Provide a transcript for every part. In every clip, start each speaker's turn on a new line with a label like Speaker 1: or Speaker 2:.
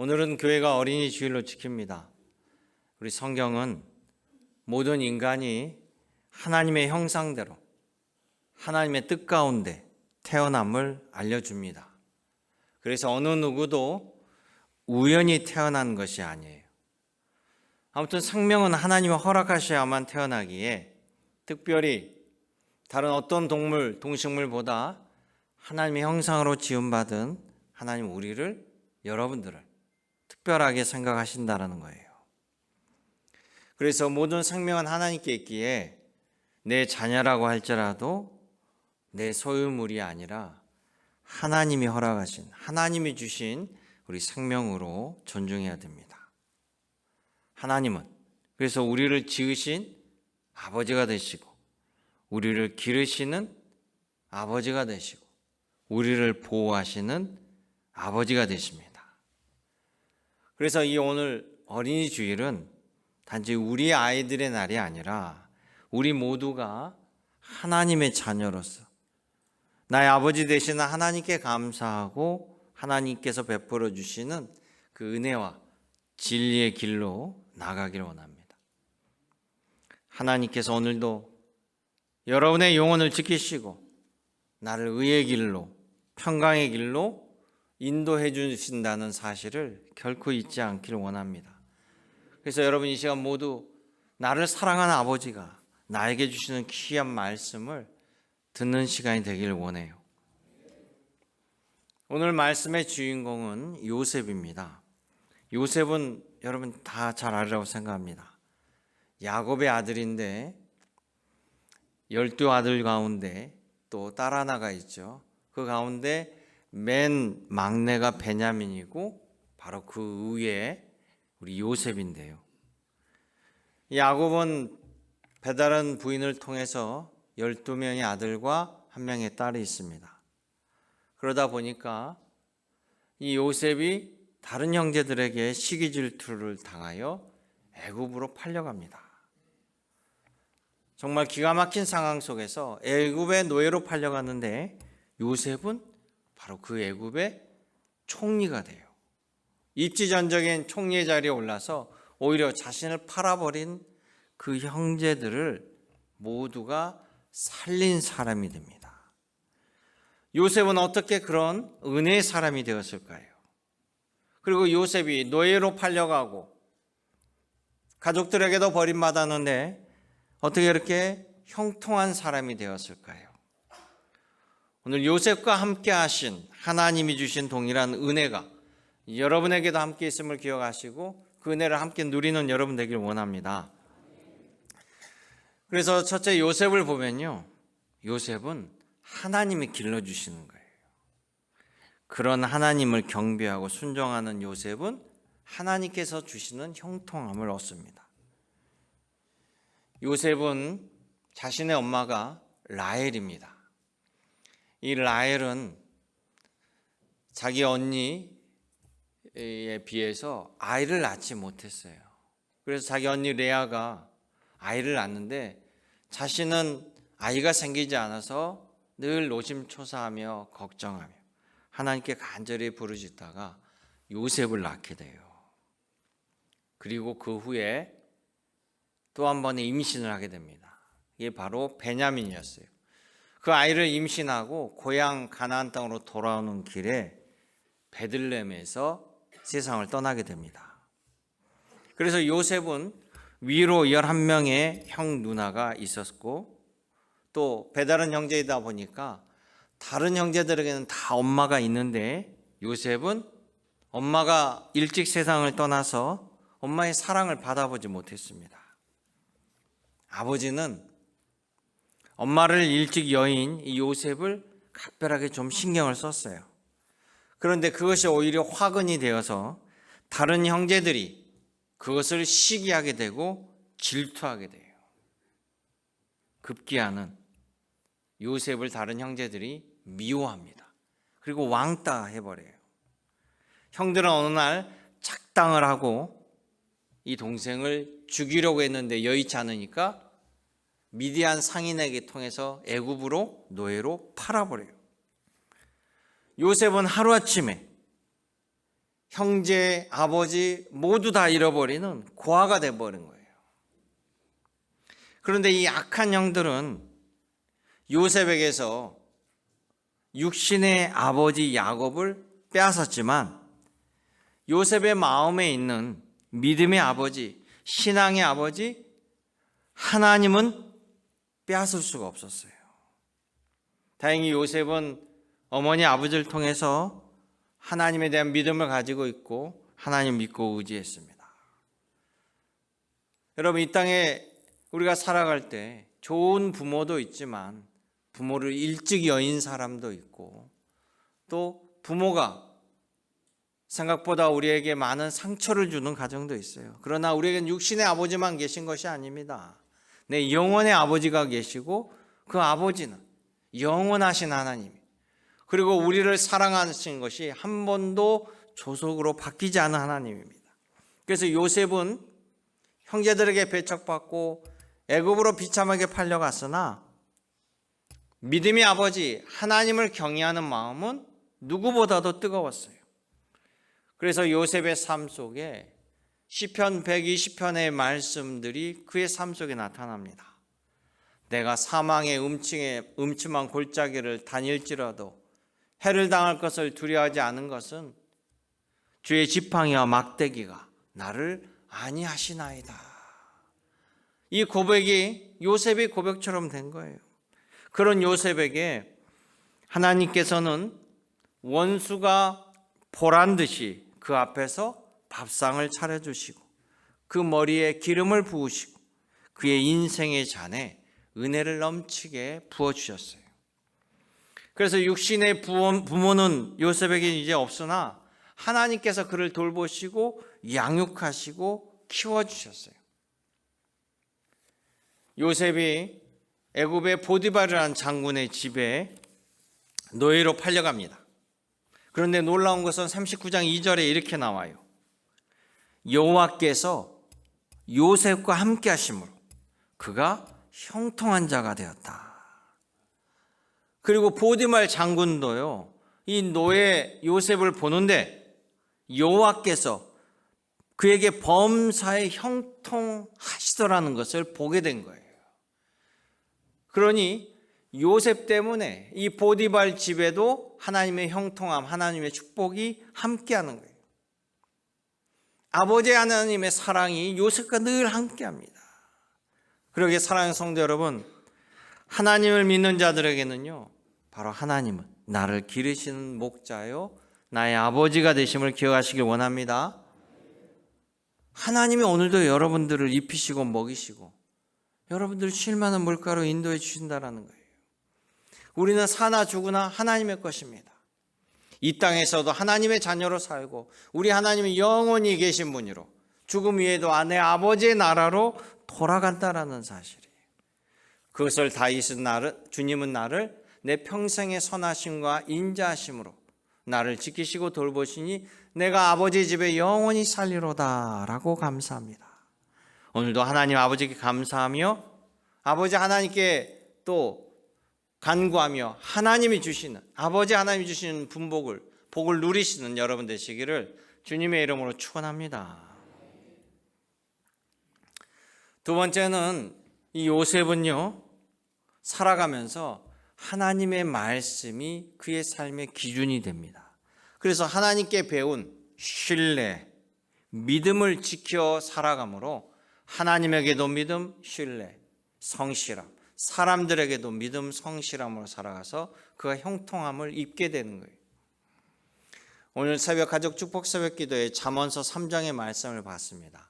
Speaker 1: 오늘은 교회가 어린이 주일로 지킵니다. 우리 성경은 모든 인간이 하나님의 형상대로 하나님의 뜻 가운데 태어남을 알려줍니다. 그래서 어느 누구도 우연히 태어난 것이 아니에요. 아무튼 생명은 하나님이 허락하셔야만 태어나기에 특별히 다른 어떤 동물, 동식물보다 하나님의 형상으로 지음받은 하나님 우리를, 여러분들을 특별하게 생각하신다는 거예요. 그래서 모든 생명은 하나님께 있기에 내 자녀라고 할지라도 내 소유물이 아니라 하나님이 허락하신, 하나님이 주신 우리 생명으로 존중해야 됩니다. 하나님은 그래서 우리를 지으신 아버지가 되시고 우리를 기르시는 아버지가 되시고 우리를 보호하시는 아버지가 되십니다. 그래서 이 오늘 어린이 주일은 단지 우리 아이들의 날이 아니라 우리 모두가 하나님의 자녀로서 나의 아버지 되시는 하나님께 감사하고 하나님께서 베풀어 주시는 그 은혜와 진리의 길로 나가기를 원합니다. 하나님께서 오늘도 여러분의 영혼을 지키시고 나를 의의 길로, 평강의 길로 인도해 주신다는 사실을 결코 잊지 않기를 원합니다. 그래서 여러분 이 시간 모두 나를 사랑하는 아버지가 나에게 주시는 귀한 말씀을 듣는 시간이 되기를 원해요. 오늘 말씀의 주인공은 요셉입니다. 요셉은 여러분 다 잘 알으라고 생각합니다. 야곱의 아들인데 12아들 가운데 또 딸 하나가 있죠. 그 가운데 맨 막내가 베냐민이고 바로 그 위에 우리 요셉인데요. 야곱은 배다른 부인을 통해서 12명의 아들과 1명의 딸이 있습니다. 그러다 보니까 이 요셉이 다른 형제들에게 시기 질투를 당하여 애굽으로 팔려갑니다. 정말 기가 막힌 상황 속에서 애굽의 노예로 팔려갔는데 요셉은 바로 그 애굽의 총리가 돼요. 입지전적인 총리의 자리에 올라서 오히려 자신을 팔아버린 그 형제들을 모두가 살린 사람이 됩니다. 요셉은 어떻게 그런 은혜의 사람이 되었을까요? 그리고 요셉이 노예로 팔려가고 가족들에게도 버림받았는데 어떻게 이렇게 형통한 사람이 되었을까요? 오늘 요셉과 함께 하신 하나님이 주신 동일한 은혜가 여러분에게도 함께 있음을 기억하시고 그 은혜를 함께 누리는 여러분 되길 원합니다. 그래서 첫째 요셉을 보면요, 요셉은 하나님이 길러주시는 거예요. 그런 하나님을 경배하고 순종하는 요셉은 하나님께서 주시는 형통함을 얻습니다. 요셉은 자신의 엄마가 라헬입니다. 이 라헬은 자기 언니에 비해서 아이를 낳지 못했어요. 그래서 자기 언니 레아가 아이를 낳는데 자신은 아이가 생기지 않아서 늘 노심초사하며 걱정하며 하나님께 간절히 부르짖다가 요셉을 낳게 돼요. 그리고 그 후에 또 한 번의 임신을 하게 됩니다. 이게 바로 베냐민이었어요. 그 아이를 임신하고 고향 가나안 땅으로 돌아오는 길에 베들레헴에서 세상을 떠나게 됩니다. 그래서 요셉은 위로 11명의 형 누나가 있었고 또 배다른 형제이다 보니까 다른 형제들에게는 다 엄마가 있는데 요셉은 엄마가 일찍 세상을 떠나서 엄마의 사랑을 받아보지 못했습니다. 아버지는 엄마를 일찍 여인 이 요셉을 각별하게 좀 신경을 썼어요. 그런데 그것이 오히려 화근이 되어서 다른 형제들이 그것을 시기하게 되고 질투하게 돼요. 급기야는 요셉을 다른 형제들이 미워합니다. 그리고 왕따 해버려요. 형들은 어느 날 작당을 하고 이 동생을 죽이려고 했는데 여의치 않으니까 미디안 상인에게 통해서 애굽으로 노예로 팔아버려요. 요셉은 하루아침에 형제, 아버지 모두 다 잃어버리는 고아가 되어버린 거예요. 그런데 이 악한 영들은 요셉에게서 육신의 아버지 야곱을 빼앗았지만 요셉의 마음에 있는 믿음의 아버지, 신앙의 아버지 하나님은 빼앗을 수가 없었어요. 다행히 요셉은 어머니 아버지를 통해서 하나님에 대한 믿음을 가지고 있고 하나님 믿고 의지했습니다. 여러분, 이 땅에 우리가 살아갈 때 좋은 부모도 있지만 부모를 일찍 여인 사람도 있고 또 부모가 생각보다 우리에게 많은 상처를 주는 가정도 있어요. 그러나 우리에겐 육신의 아버지만 계신 것이 아닙니다. 내 영혼의 아버지가 계시고 그 아버지는 영원하신 하나님, 그리고 우리를 사랑하신 것이 한 번도 조속으로 바뀌지 않은 하나님입니다. 그래서 요셉은 형제들에게 배척받고 애굽으로 비참하게 팔려갔으나 믿음의 아버지 하나님을 경외하는 마음은 누구보다도 뜨거웠어요. 그래서 요셉의 삶 속에 시편 120편의 말씀들이 그의 삶 속에 나타납니다. 내가 사망의 음침한 골짜기를 다닐지라도 해를 당할 것을 두려워하지 않은 것은 주의 지팡이와 막대기가 나를 안위하시나이다. 이 고백이 요셉의 고백처럼 된 거예요. 그런 요셉에게 하나님께서는 원수가 보란 듯이 그 앞에서 밥상을 차려주시고 그 머리에 기름을 부으시고 그의 인생의 잔에 은혜를 넘치게 부어주셨어요. 그래서 육신의 부모는 요셉에게 이제 없으나 하나님께서 그를 돌보시고 양육하시고 키워주셨어요. 요셉이 애굽의 보디발이라는 장군의 집에 노예로 팔려갑니다. 그런데 놀라운 것은 39장 2절에 이렇게 나와요. 여호와께서 요셉과 함께 하심으로 그가 형통한 자가 되었다. 그리고 보디발 장군도요, 이 노예 요셉을 보는데 여호와께서 그에게 범사에 형통하시더라는 것을 보게 된 거예요. 그러니 요셉 때문에 이 보디발 집에도 하나님의 형통함, 하나님의 축복이 함께하는 거예요. 아버지 하나님의 사랑이 요셉과 늘 함께합니다. 그러기에 사랑하는 성도 여러분, 하나님을 믿는 자들에게는요, 바로 하나님은 나를 기르시는 목자요 나의 아버지가 되심을 기억하시길 원합니다. 하나님이 오늘도 여러분들을 입히시고 먹이시고 여러분들 쉴 만한 물가로 인도해 주신다는 거예요. 우리는 사나 죽으나 하나님의 것입니다. 이 땅에서도 하나님의 자녀로 살고 우리 하나님이 영원히 계신 분이로 죽음 위에도 내 아버지의 나라로 돌아간다라는 사실이에요. 그것을 주님은 나를 내 평생의 선하심과 인자하심으로 나를 지키시고 돌보시니 내가 아버지 집에 영원히 살리로다 라고 감사합니다. 오늘도 하나님 아버지께 감사하며 아버지 하나님께 또 간구하며 하나님이 주시는, 아버지 하나님이 주시는 복을 누리시는 여러분 되시기를 주님의 이름으로 축원합니다. 두 번째는 이 요셉은요, 살아가면서 하나님의 말씀이 그의 삶의 기준이 됩니다. 그래서 하나님께 배운 신뢰, 믿음을 지켜 살아가므로 하나님에게도 믿음, 신뢰, 성실함, 사람들에게도 믿음, 성실함으로 살아가서 그가 형통함을 입게 되는 거예요. 오늘 새벽 가족 축복 새벽 기도에 잠언서 3장의 말씀을 봤습니다.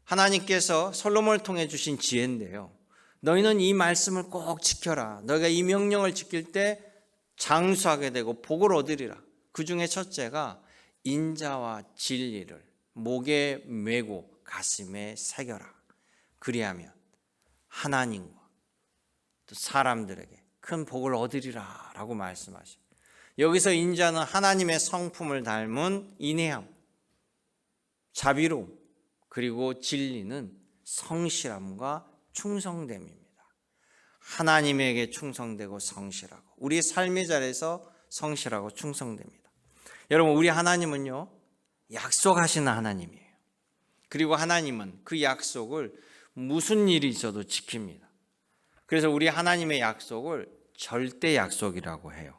Speaker 1: 하나님께서 솔로몬을 통해 주신 지혜인데요, 너희는 이 말씀을 꼭 지켜라. 너희가 이 명령을 지킬 때 장수하게 되고 복을 얻으리라. 그 중에 첫째가 인자와 진리를 목에 메고 가슴에 새겨라. 그리하면 하나님과 또 사람들에게 큰 복을 얻으리라 라고 말씀하십니다. 여기서 인자는 하나님의 성품을 닮은 인내함, 자비로움, 그리고 진리는 성실함과 충성됨입니다. 하나님에게 충성되고 성실하고 우리 삶의 자리에서 성실하고 충성됩니다. 여러분, 우리 하나님은요, 약속하시는 하나님이에요. 그리고 하나님은 그 약속을 무슨 일이 있어도 지킵니다. 그래서 우리 하나님의 약속을 절대 약속이라고 해요.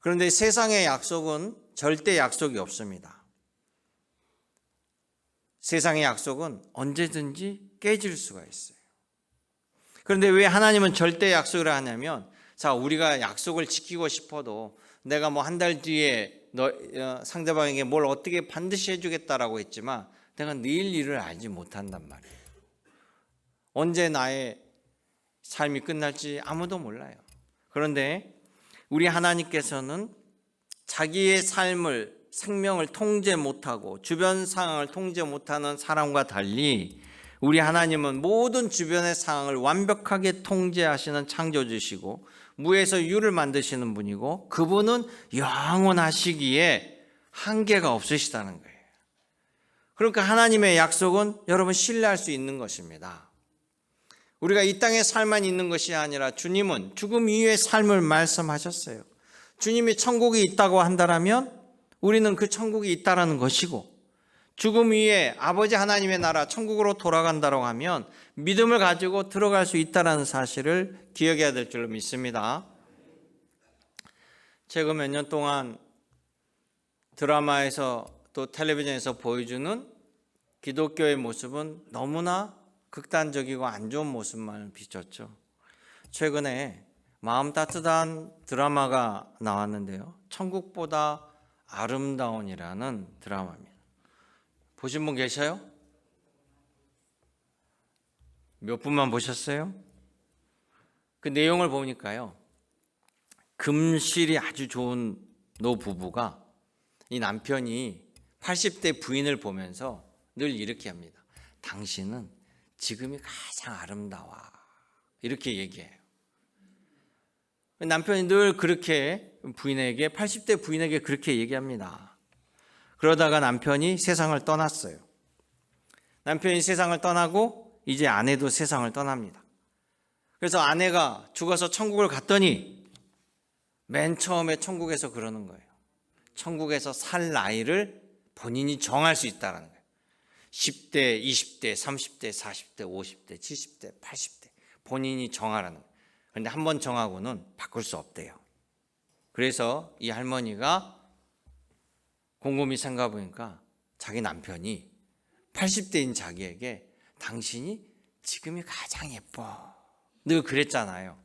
Speaker 1: 그런데 세상의 약속은 절대 약속이 없습니다. 세상의 약속은 언제든지 깨질 수가 있어요. 그런데 왜 하나님은 절대 약속을 하냐면, 자, 우리가 약속을 지키고 싶어도 내가 뭐 한 달 뒤에 상대방에게 뭘 어떻게 반드시 해주겠다라고 했지만 내가 내일 일을 알지 못한단 말이에요. 언제 나의 삶이 끝날지 아무도 몰라요. 그런데 우리 하나님께서는 자기의 삶을, 생명을 통제 못하고 주변 상황을 통제 못하는 사람과 달리 우리 하나님은 모든 주변의 상황을 완벽하게 통제하시는 창조주시고 무에서 유를 만드시는 분이고, 그분은 영원하시기에 한계가 없으시다는 거예요. 그러니까 하나님의 약속은 여러분 신뢰할 수 있는 것입니다. 우리가 이 땅에 살만 있는 것이 아니라 주님은 죽음 이후의 삶을 말씀하셨어요. 주님이 천국이 있다고 한다면 우리는 그 천국이 있다라는 것이고, 죽음 이후에 아버지 하나님의 나라 천국으로 돌아간다고 하면 믿음을 가지고 들어갈 수 있다는 사실을 기억해야 될 줄로 믿습니다. 최근 몇 년 동안 드라마에서 또 텔레비전에서 보여주는 기독교의 모습은 너무나 극단적이고 안 좋은 모습만 비쳤죠. 최근에 마음 따뜻한 드라마가 나왔는데요. 천국보다 아름다운이라는 드라마입니다. 보신 분 계셔요? 몇 분만 보셨어요? 그 내용을 보니까요, 금실이 아주 좋은 노부부가 이 남편이 80대 부인을 보면서 늘 이렇게 합니다. 당신은 지금이 가장 아름다워. 이렇게 얘기해요. 남편이 늘 그렇게 80대 부인에게 그렇게 얘기합니다. 그러다가 남편이 세상을 떠났어요. 남편이 세상을 떠나고 이제 아내도 세상을 떠납니다. 그래서 아내가 죽어서 천국을 갔더니 맨 처음에 천국에서 그러는 거예요. 천국에서 살 나이를 본인이 정할 수 있다는 거예요. 10대, 20대, 30대, 40대, 50대, 70대, 80대 본인이 정하라는 거예요. 그런데 한 번 정하고는 바꿀 수 없대요. 그래서 이 할머니가 곰곰이 생각해 보니까 자기 남편이 80대인 자기에게 당신이 지금이 가장 예뻐. 늘 그랬잖아요.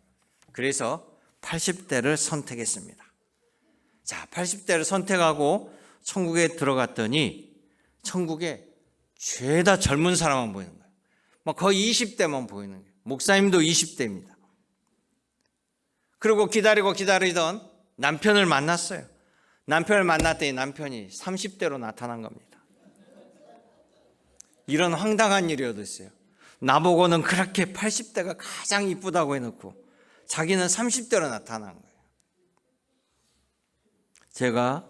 Speaker 1: 그래서 80대를 선택했습니다. 자, 80대를 선택하고 천국에 들어갔더니 천국에 죄다 젊은 사람만 보이는 거예요. 막 거의 20대만 보이는 거예요. 목사님도 20대입니다. 그리고 기다리던 남편을 만났어요. 남편을 만났더니 남편이 30대로 나타난 겁니다. 이런 황당한 일이 어디 있어요. 나보고는 그렇게 80대가 가장 이쁘다고 해놓고 자기는 30대로 나타난 거예요. 제가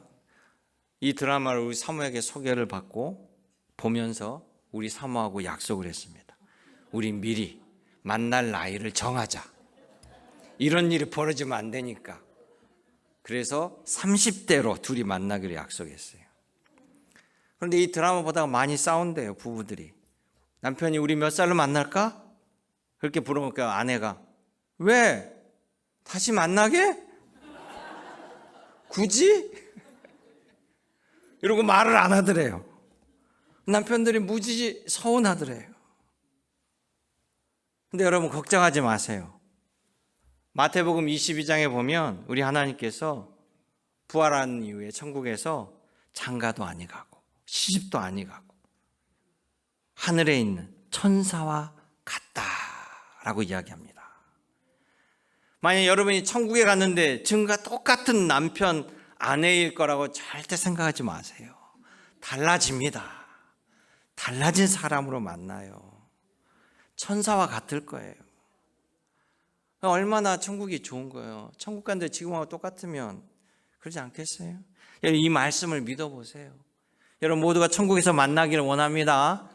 Speaker 1: 이 드라마를 우리 사모에게 소개를 받고 보면서 우리 사모하고 약속을 했습니다. 우리 미리 만날 나이를 정하자. 이런 일이 벌어지면 안 되니까. 그래서 30대로 둘이 만나기로 약속했어요. 그런데 이 드라마 보다가 많이 싸운대요, 부부들이. 남편이 우리 몇 살로 만날까? 그렇게 물어보니까 아내가 왜? 다시 만나게? 굳이? 이러고 말을 안 하더래요. 남편들이 무지 서운하더래요. 근데 여러분 걱정하지 마세요. 마태복음 22장에 보면 우리 하나님께서 부활한 이후에 천국에서 장가도 아니 가고 시집도 아니 가고 하늘에 있는 천사와 같다라고 이야기합니다. 만약 여러분이 천국에 갔는데 지금과 똑같은 남편, 아내일 거라고 절대 생각하지 마세요. 달라집니다. 달라진 사람으로 만나요. 천사와 같을 거예요. 얼마나 천국이 좋은 거예요. 천국 간데 지금하고 똑같으면 그러지 않겠어요? 여러분 이 말씀을 믿어보세요. 여러분 모두가 천국에서 만나기를 원합니다.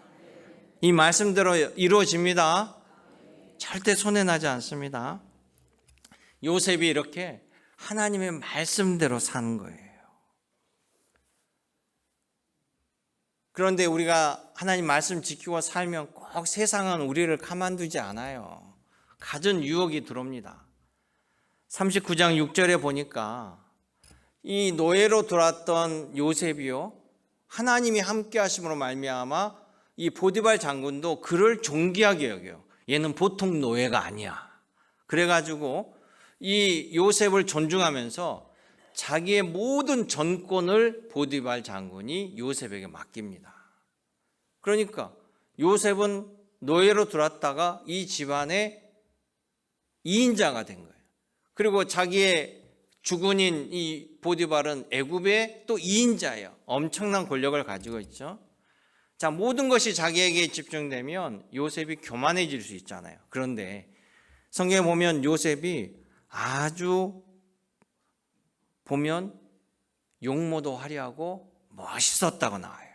Speaker 1: 이 말씀대로 이루어집니다. 절대 손해나지 않습니다. 요셉이 이렇게 하나님의 말씀대로 사는 거예요. 그런데 우리가 하나님 말씀 지키고 살면 꼭 세상은 우리를 가만두지 않아요. 갖은 유혹이 들어옵니다. 39장 6절에 보니까 이 노예로 들어왔던 요셉이요, 하나님이 함께 하심으로 말미암아 이 보디발 장군도 그를 존귀하게 여겨요. 얘는 보통 노예가 아니야. 그래가지고 이 요셉을 존중하면서 자기의 모든 전권을 보디발 장군이 요셉에게 맡깁니다. 그러니까 요셉은 노예로 들어왔다가 이 집안의 2인자가 된 거예요. 그리고 자기의 주군인 이 보디발은 애굽의 또 2인자예요. 엄청난 권력을 가지고 있죠. 자, 모든 것이 자기에게 집중되면 요셉이 교만해질 수 있잖아요. 그런데 성경에 보면 요셉이 아주 보면 용모도 화려하고 멋있었다고 나와요.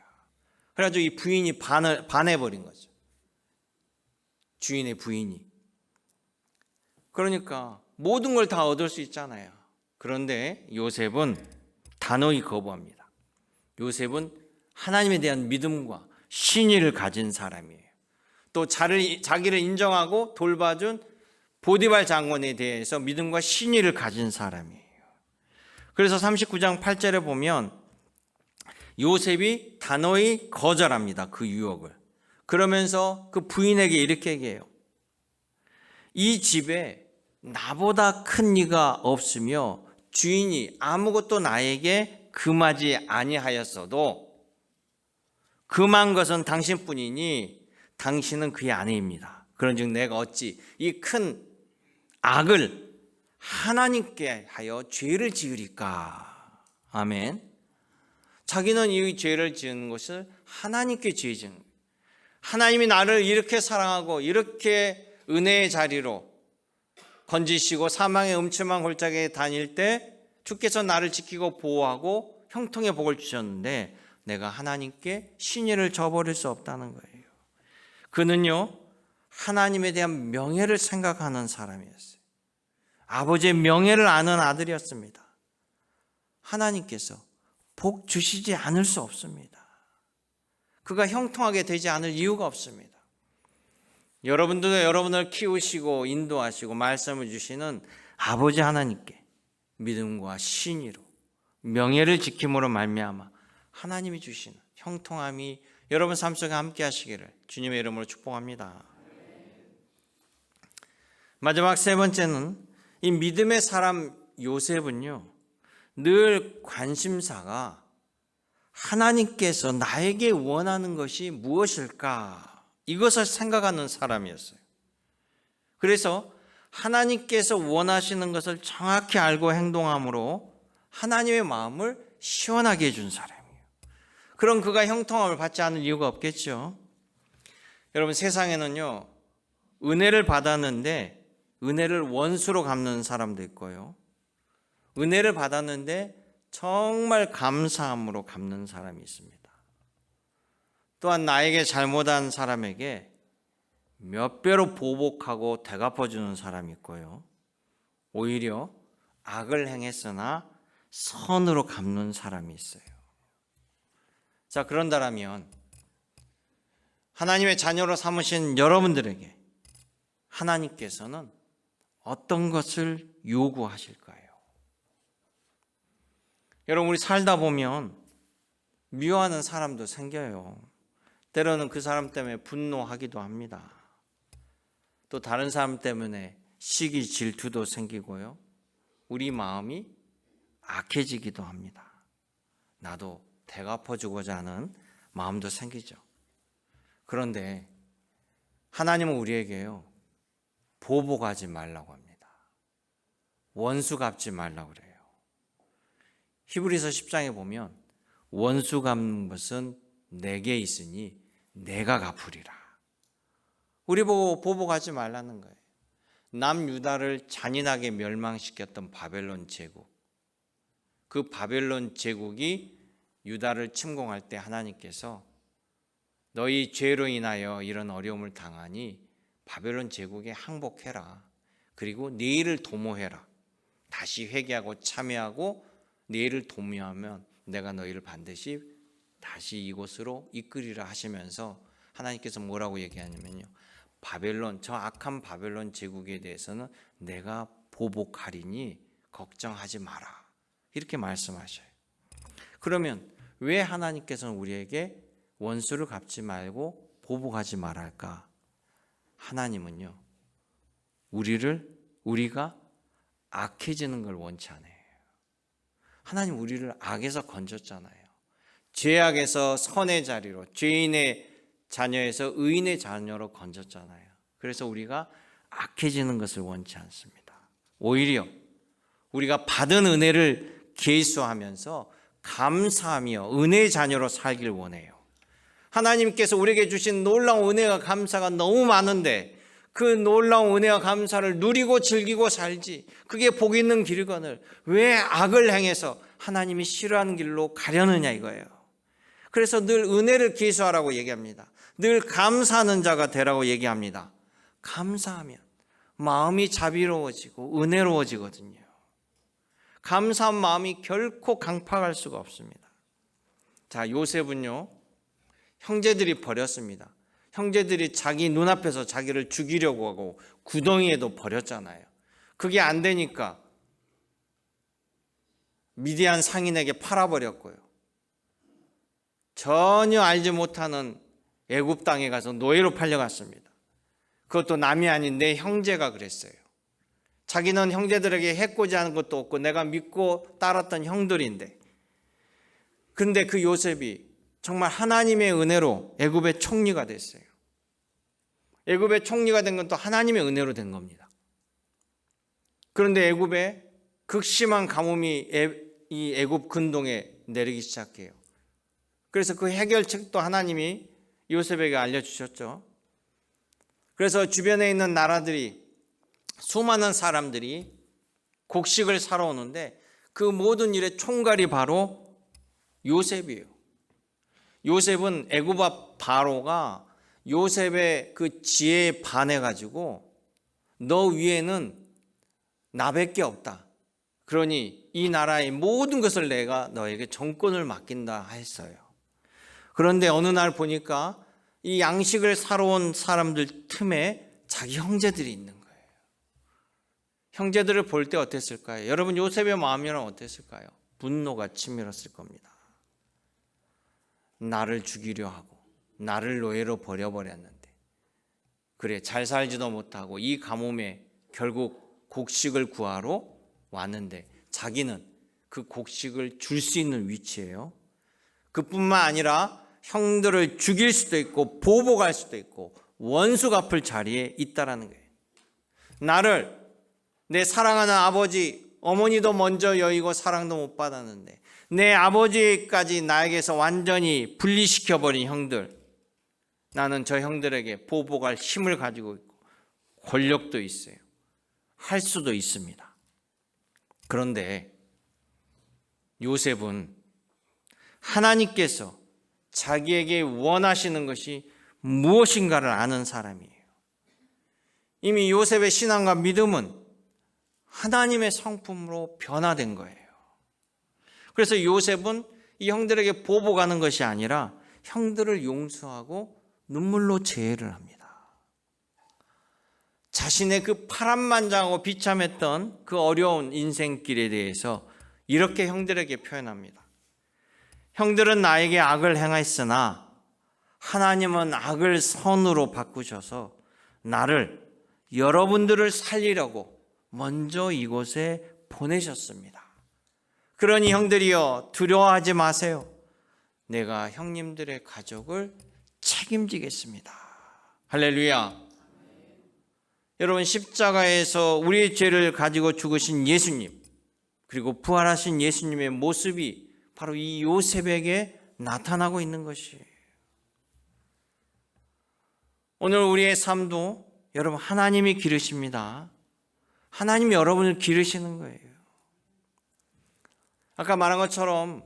Speaker 1: 그래가지고 이 부인이 반해버린 거죠. 주인의 부인이. 그러니까 모든 걸 다 얻을 수 있잖아요. 그런데 요셉은 단호히 거부합니다. 요셉은 하나님에 대한 믿음과 신의를 가진 사람이에요. 또 자기를 인정하고 돌봐준 보디발 장군에 대해서 믿음과 신의를 가진 사람이에요. 그래서 39장 8절에 보면 요셉이 단호히 거절합니다. 그 유혹을. 그러면서 그 부인에게 이렇게 얘기해요. 이 집에 나보다 큰 이가 없으며 주인이 아무것도 나에게 금하지 아니하였어도 금한 것은 당신뿐이니 당신은 그의 아내입니다. 그런즉 내가 어찌 이 큰 악을 하나님께 하여 죄를 지으리까. 아멘. 자기는 이 죄를 지은 것을 하나님께 죄 지은 거예요. 하나님이 나를 이렇게 사랑하고 이렇게 은혜의 자리로 건지시고 사망의 음침한 골짜기에 다닐 때 주께서 나를 지키고 보호하고 형통의 복을 주셨는데 내가 하나님께 신의를 저버릴 수 없다는 거예요. 그는요, 하나님에 대한 명예를 생각하는 사람이었어요. 아버지의 명예를 아는 아들이었습니다. 하나님께서 복 주시지 않을 수 없습니다. 그가 형통하게 되지 않을 이유가 없습니다. 여러분들도 여러분을 키우시고 인도하시고 말씀을 주시는 아버지 하나님께 믿음과 신의로 명예를 지킴으로 말미암아 하나님이 주시는 형통함이 여러분 삶 속에 함께 하시기를 주님의 이름으로 축복합니다. 마지막 세 번째는 이 믿음의 사람 요셉은요, 늘 관심사가 하나님께서 나에게 원하는 것이 무엇일까, 이것을 생각하는 사람이었어요. 그래서 하나님께서 원하시는 것을 정확히 알고 행동함으로 하나님의 마음을 시원하게 해준 사람이에요. 그럼 그가 형통함을 받지 않을 이유가 없겠죠. 여러분, 세상에는요, 은혜를 받았는데 은혜를 원수로 갚는 사람도 있고요, 은혜를 받았는데 정말 감사함으로 갚는 사람이 있습니다. 또한 나에게 잘못한 사람에게 몇 배로 보복하고 되갚아주는 사람이 있고요, 오히려 악을 행했으나 선으로 갚는 사람이 있어요. 자, 그런다면 하나님의 자녀로 삼으신 여러분들에게 하나님께서는 어떤 것을 요구하실까요? 여러분, 우리 살다 보면 미워하는 사람도 생겨요. 때로는 그 사람 때문에 분노하기도 합니다. 또 다른 사람 때문에 시기 질투도 생기고요, 우리 마음이 악해지기도 합니다. 나도 대갚아주고자 하는 마음도 생기죠. 그런데 하나님은 우리에게요, 보복하지 말라고 합니다. 원수 갚지 말라고 그래요. 히브리서 10장에 보면 원수 갚는 것은 내게 있으니 내가 갚으리라. 우리 보고 보복하지 말라는 거예요. 남유다를 잔인하게 멸망시켰던 바벨론 제국, 그 바벨론 제국이 유다를 침공할 때 하나님께서 너희 죄로 인하여 이런 어려움을 당하니 바벨론 제국에 항복해라. 그리고 네 일을 도모해라. 다시 회개하고 참여하고 네 일을 도모하면 내가 너희를 반드시 다시 이곳으로 이끌이라 하시면서 하나님께서 뭐라고 얘기하냐면요, 바벨론, 저 악한 바벨론 제국에 대해서는 내가 보복하리니 걱정하지 마라, 이렇게 말씀하셔요. 그러면 왜 하나님께서는 우리에게 원수를 갚지 말고 보복하지 말할까? 하나님은요, 우리가 악해지는 걸 원치 않아요. 하나님 우리를 악에서 건졌잖아요. 죄악에서 선의 자리로, 죄인의 자녀에서 의인의 자녀로 건졌잖아요. 그래서 우리가 악해지는 것을 원치 않습니다. 오히려 우리가 받은 은혜를 계수하면서 감사하며 은혜의 자녀로 살길 원해요. 하나님께서 우리에게 주신 놀라운 은혜와 감사가 너무 많은데 그 놀라운 은혜와 감사를 누리고 즐기고 살지, 그게 복 있는 길이거늘 왜 악을 행해서 하나님이 싫어하는 길로 가려느냐 이거예요. 그래서 늘 은혜를 계수하라고 얘기합니다. 늘 감사하는 자가 되라고 얘기합니다. 감사하면 마음이 자비로워지고 은혜로워지거든요. 감사한 마음이 결코 강팍할 수가 없습니다. 자, 요셉은요, 형제들이 버렸습니다. 형제들이 자기 눈앞에서 자기를 죽이려고 하고 구덩이에도 버렸잖아요. 그게 안 되니까 미디안 상인에게 팔아버렸고요. 전혀 알지 못하는 애굽 땅에 가서 노예로 팔려갔습니다. 그것도 남이 아닌 내 형제가 그랬어요. 자기는 형제들에게 해코지하는 것도 없고 내가 믿고 따랐던 형들인데, 근데 그 요셉이 정말 하나님의 은혜로 애굽의 총리가 됐어요. 애굽의 총리가 된 건 또 하나님의 은혜로 된 겁니다. 그런데 애굽에 극심한 가뭄이 이 애굽 근동에 내리기 시작해요. 그래서 그 해결책도 하나님이 요셉에게 알려주셨죠. 그래서 주변에 있는 나라들이, 수많은 사람들이 곡식을 사러 오는데 그 모든 일의 총괄이 바로 요셉이에요. 요셉은 애굽 바로가 요셉의 그 지혜에 반해가지고 너 위에는 나밖에 없다, 그러니 이 나라의 모든 것을 내가 너에게 정권을 맡긴다 했어요. 그런데 어느 날 보니까 이 양식을 사러 온 사람들 틈에 자기 형제들이 있는 거예요. 형제들을 볼 때 어땠을까요? 여러분, 요셉의 마음이란 어땠을까요? 분노가 치밀었을 겁니다. 나를 죽이려 하고 나를 노예로 버려버렸는데, 그래 잘 살지도 못하고 이 가뭄에 결국 곡식을 구하러 왔는데 자기는 그 곡식을 줄 수 있는 위치예요. 그뿐만 아니라 형들을 죽일 수도 있고 보복할 수도 있고 원수 갚을 자리에 있다라는 거예요. 나를 내 사랑하는 아버지, 어머니도 먼저 여의고 사랑도 못 받았는데 내 아버지까지 나에게서 완전히 분리시켜버린 형들, 나는 저 형들에게 보복할 힘을 가지고 있고 권력도 있어요. 할 수도 있습니다. 그런데 요셉은 하나님께서 자기에게 원하시는 것이 무엇인가를 아는 사람이에요. 이미 요셉의 신앙과 믿음은 하나님의 성품으로 변화된 거예요. 그래서 요셉은 이 형들에게 보복하는 것이 아니라 형들을 용서하고 눈물로 제해를 합니다. 자신의 그 파란만장하고 비참했던 그 어려운 인생길에 대해서 이렇게 형들에게 표현합니다. 형들은 나에게 악을 행하였으나 하나님은 악을 선으로 바꾸셔서 나를, 여러분들을 살리려고 먼저 이곳에 보내셨습니다. 그러니 형들이여 두려워하지 마세요. 내가 형님들의 가족을 책임지겠습니다. 할렐루야. 여러분, 십자가에서 우리의 죄를 가지고 죽으신 예수님, 그리고 부활하신 예수님의 모습이 바로 이 요셉에게 나타나고 있는 것이에요. 오늘 우리의 삶도 여러분 하나님이 기르십니다. 하나님이 여러분을 기르시는 거예요. 아까 말한 것처럼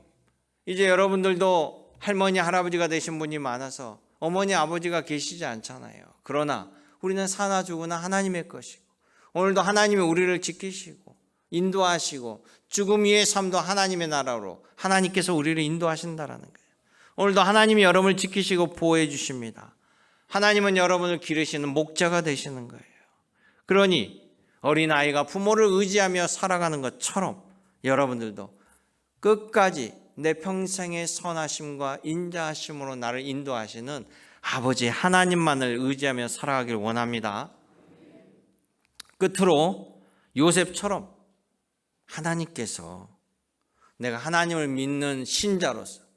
Speaker 1: 이제 여러분들도 할머니, 할아버지가 되신 분이 많아서 어머니, 아버지가 계시지 않잖아요. 그러나 우리는 사나 죽으나 하나님의 것이고 오늘도 하나님이 우리를 지키시고 인도하시고 죽음 위의 삶도 하나님의 나라로 하나님께서 우리를 인도하신다라는 거예요. 오늘도 하나님이 여러분을 지키시고 보호해 주십니다. 하나님은 여러분을 기르시는 목자가 되시는 거예요. 그러니 어린아이가 부모를 의지하며 살아가는 것처럼 여러분들도 끝까지 내 평생의 선하심과 인자하심으로 나를 인도하시는 아버지 하나님만을 의지하며 살아가길 원합니다. 끝으로 요셉처럼 하나님께서 내가 하나님을 믿는 신자로서,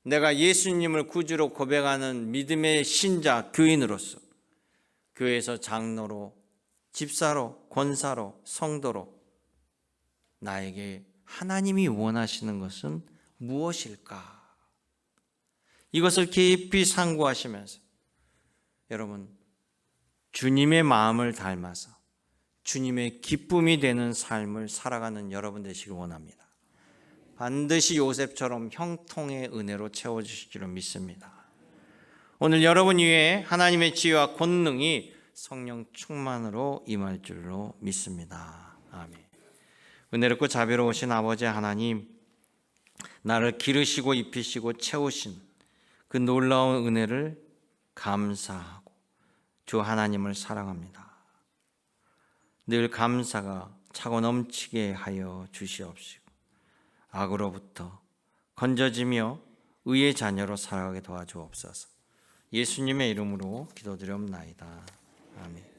Speaker 1: 내가 예수님을 구주로 고백하는 믿음의 신자 교인으로서 교회에서 장로로, 집사로, 권사로, 성도로 나에게 하나님이 원하시는 것은 무엇일까? 이것을 깊이 상고하시면서 여러분 주님의 마음을 닮아서 주님의 기쁨이 되는 삶을 살아가는 여러분 되시길 원합니다. 반드시 요셉처럼 형통의 은혜로 채워주시기로 믿습니다. 오늘 여러분 위에 하나님의 지혜와 권능이 성령 충만으로 임할 줄로 믿습니다. 아멘. 은혜롭고 자비로우신 아버지 하나님, 나를 기르시고 입히시고 채우신 그 놀라운 은혜를 감사하고 주 하나님을 사랑합니다. 늘 감사가 차고 넘치게 하여 주시옵시고 악으로부터 건져지며 의의 자녀로 살아가게 도와주옵소서. 예수님의 이름으로 기도드리옵나이다. 아멘.